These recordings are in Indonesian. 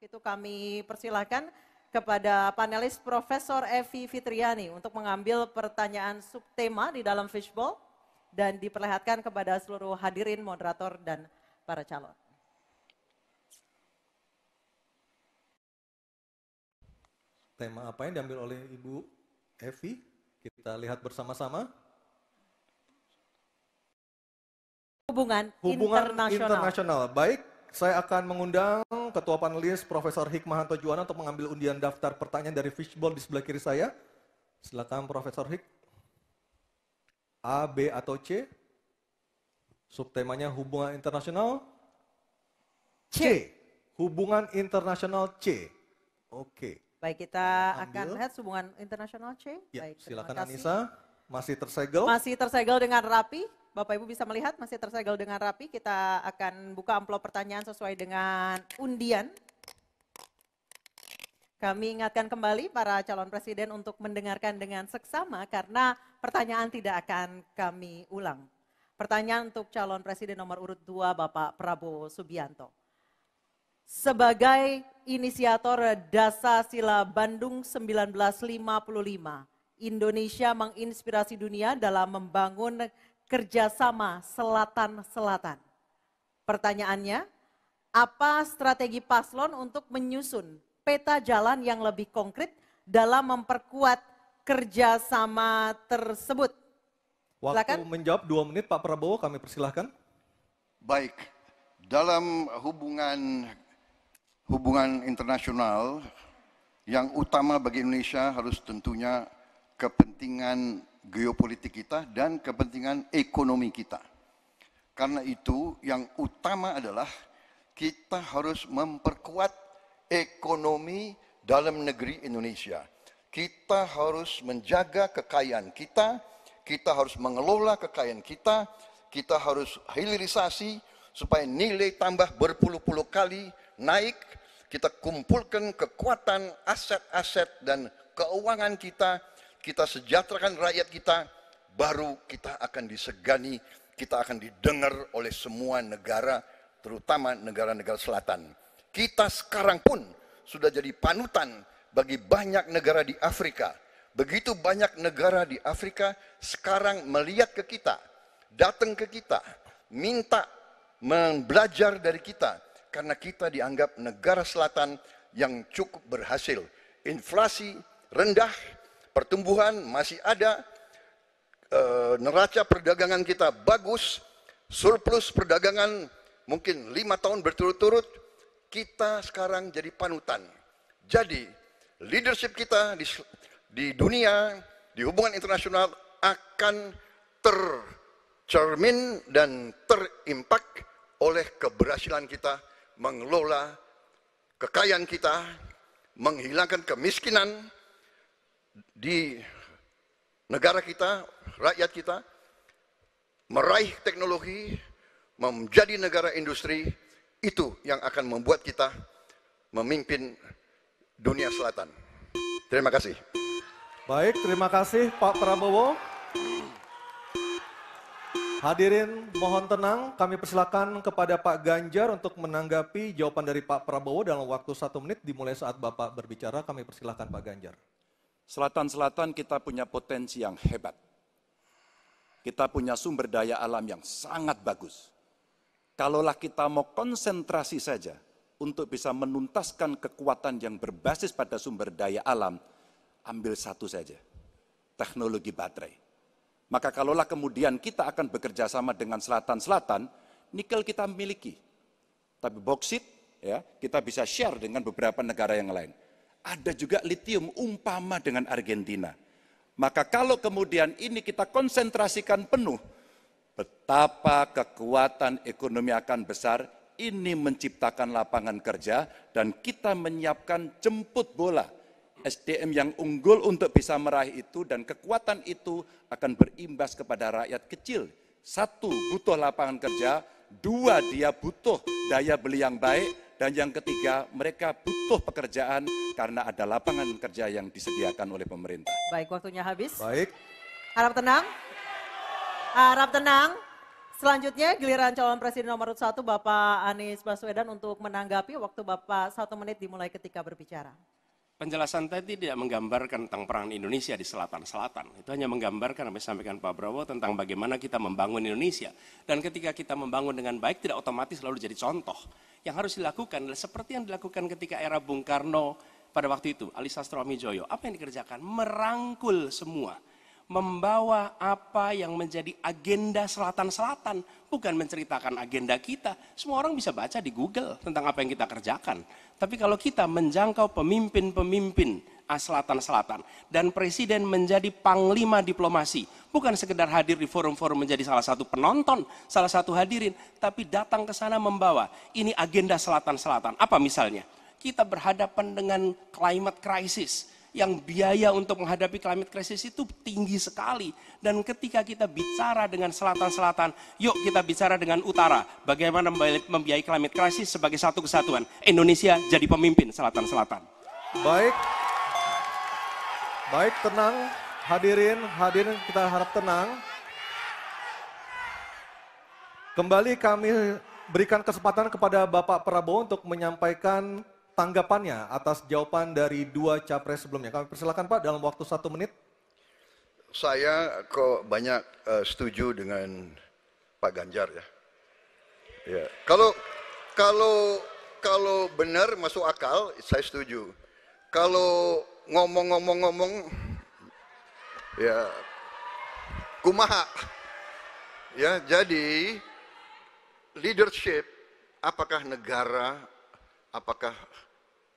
itu kami persilahkan kepada panelis Profesor Evi Fitriani untuk mengambil pertanyaan subtema di dalam fishbowl dan diperlihatkan kepada seluruh hadirin, moderator, dan para calon. Tema apa yang diambil oleh Ibu Evi? Kita lihat bersama-sama. Hubungan internasional. Baik, saya akan mengundang Ketua Panelis Profesor Hikmahanto Juwana untuk mengambil undian daftar pertanyaan dari fishbowl di sebelah kiri saya. Silakan Profesor Hik. A, B, atau C? Subtemanya hubungan internasional? C. Hubungan internasional C. Oke. Baik, kita akan lihat hubungan internasional C. Ya, baik, silakan Anissa. Masih tersegel? Masih tersegel dengan rapi. Bapak Ibu bisa melihat masih tersegel dengan rapi. Kita akan buka amplop pertanyaan sesuai dengan undian. Kami ingatkan kembali para calon presiden untuk mendengarkan dengan seksama karena pertanyaan tidak akan kami ulang. Pertanyaan untuk calon presiden nomor urut 2 Bapak Prabowo Subianto. Sebagai inisiator Dasasila Bandung 1955, Indonesia menginspirasi dunia dalam membangun kerjasama Selatan-Selatan. Pertanyaannya, apa strategi paslon untuk menyusun peta jalan yang lebih konkret dalam memperkuat kerjasama tersebut? Waktu Silakan. menjawab 2 menit Pak Prabowo, kami persilahkan. Baik, dalam hubungan internasional yang utama bagi Indonesia harus tentunya kepentingan geopolitik kita dan kepentingan ekonomi kita. Karena itu yang utama adalah kita harus memperkuat ekonomi dalam negeri Indonesia. Kita harus menjaga kekayaan kita, kita harus mengelola kekayaan kita harus hilirisasi supaya nilai tambah berpuluh-puluh kali naik. Kita kumpulkan kekuatan aset-aset dan keuangan kita sejahterakan rakyat kita, baru kita akan disegani, kita akan didengar oleh semua negara, terutama negara-negara selatan. Kita sekarang pun sudah jadi panutan bagi banyak negara di Afrika. Begitu banyak negara di Afrika sekarang melihat ke kita, datang ke kita, minta belajar dari kita. Karena kita dianggap negara selatan yang cukup berhasil. Inflasi rendah, pertumbuhan masih ada, neraca perdagangan kita bagus, surplus perdagangan mungkin 5 tahun berturut-turut, kita sekarang jadi panutan. Jadi leadership kita di dunia, di hubungan internasional akan tercermin dan terimpak oleh keberhasilan kita mengelola kekayaan kita, menghilangkan kemiskinan di negara kita, rakyat kita, meraih teknologi, menjadi negara industri, itu yang akan membuat kita memimpin dunia selatan. Terima kasih. Baik, terima kasih Pak Prabowo. Hadirin mohon tenang, kami persilakan kepada Pak Ganjar untuk menanggapi jawaban dari Pak Prabowo dalam waktu 1 menit dimulai saat Bapak berbicara. Kami persilakan Pak Ganjar. Selatan-selatan kita punya potensi yang hebat. Kita punya sumber daya alam yang sangat bagus. Kalaulah kita mau konsentrasi saja untuk bisa menuntaskan kekuatan yang berbasis pada sumber daya alam, ambil satu saja, teknologi baterai. Maka kalaulah kemudian kita akan bekerja sama dengan selatan-selatan, nikel kita miliki. Tapi boksit, ya, kita bisa share dengan beberapa negara yang lain. Ada juga litium umpama dengan Argentina. Maka kalau kemudian ini kita konsentrasikan penuh, betapa kekuatan ekonomi akan besar, ini menciptakan lapangan kerja, dan kita menyiapkan jemput bola SDM yang unggul untuk bisa meraih itu, dan kekuatan itu akan berimbas kepada rakyat kecil. 1, butuh lapangan kerja, 2, dia butuh daya beli yang baik, dan yang ketiga, mereka butuh pekerjaan karena ada lapangan kerja yang disediakan oleh pemerintah. Baik, waktunya habis. Baik. Harap tenang. Harap tenang. Selanjutnya giliran calon presiden nomor 1 Bapak Anies Baswedan untuk menanggapi. Waktu Bapak 1 menit dimulai ketika berbicara. Penjelasan tadi tidak menggambarkan tentang peran Indonesia di selatan-selatan. Itu hanya menggambarkan apa yang disampaikan Pak Prabowo tentang bagaimana kita membangun Indonesia. Dan ketika kita membangun dengan baik tidak otomatis selalu jadi contoh. Yang harus dilakukan adalah seperti yang dilakukan ketika era Bung Karno pada waktu itu, Ali Sastroamidjojo. Apa yang dikerjakan? Merangkul semua. Membawa apa yang menjadi agenda selatan-selatan, bukan menceritakan agenda kita. Semua orang bisa baca di Google tentang apa yang kita kerjakan. Tapi kalau kita menjangkau pemimpin-pemimpin selatan-selatan dan presiden menjadi panglima diplomasi, bukan sekedar hadir di forum-forum menjadi salah satu penonton, salah satu hadirin, tapi datang ke sana membawa ini agenda selatan-selatan. Apa misalnya? Kita berhadapan dengan climate crisis. Yang biaya untuk menghadapi climate crisis itu tinggi sekali. Dan ketika kita bicara dengan selatan-selatan, yuk kita bicara dengan utara. Bagaimana membiayai climate crisis sebagai satu kesatuan. Indonesia jadi pemimpin selatan-selatan. Baik, tenang. Hadirin kita harap tenang. Kembali kami berikan kesempatan kepada Bapak Prabowo untuk menyampaikan tanggapannya atas jawaban dari 2 capres sebelumnya. Kami persilakan Pak dalam waktu 1 menit. Saya kok banyak setuju dengan Pak Ganjar ya. Ya. Kalau benar masuk akal, saya setuju. Kalau ngomong ya kumaha. Ya, jadi leadership apakah negara, apakah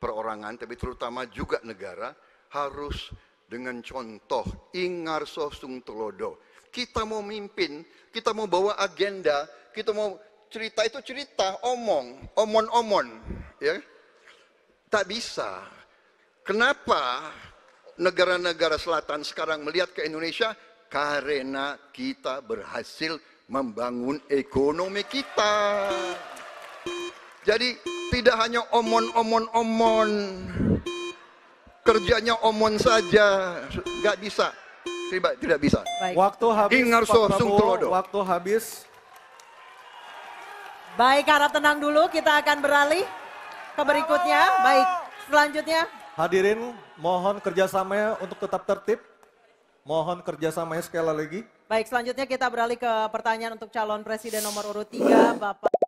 perorangan, tapi terutama juga negara harus dengan contoh ingarso sung tulodo. Kita mau mimpin, kita mau bawa agenda, kita mau cerita itu cerita, omon, ya. Tak bisa. Kenapa negara-negara selatan sekarang melihat ke Indonesia? Karena kita berhasil membangun ekonomi kita. Jadi tidak hanya omon, kerjanya omon saja, nggak bisa, tidak bisa. Baik. Waktu habis, Ingarso Pak sung Prabowo, tulodo. waktu habis. Baik, harap tenang dulu, kita akan beralih ke berikutnya. Baik, selanjutnya. Hadirin, mohon kerjasamanya untuk tetap tertib. Mohon kerjasamanya sekali lagi. Baik, selanjutnya kita beralih ke pertanyaan untuk calon presiden nomor urut 3, Bapak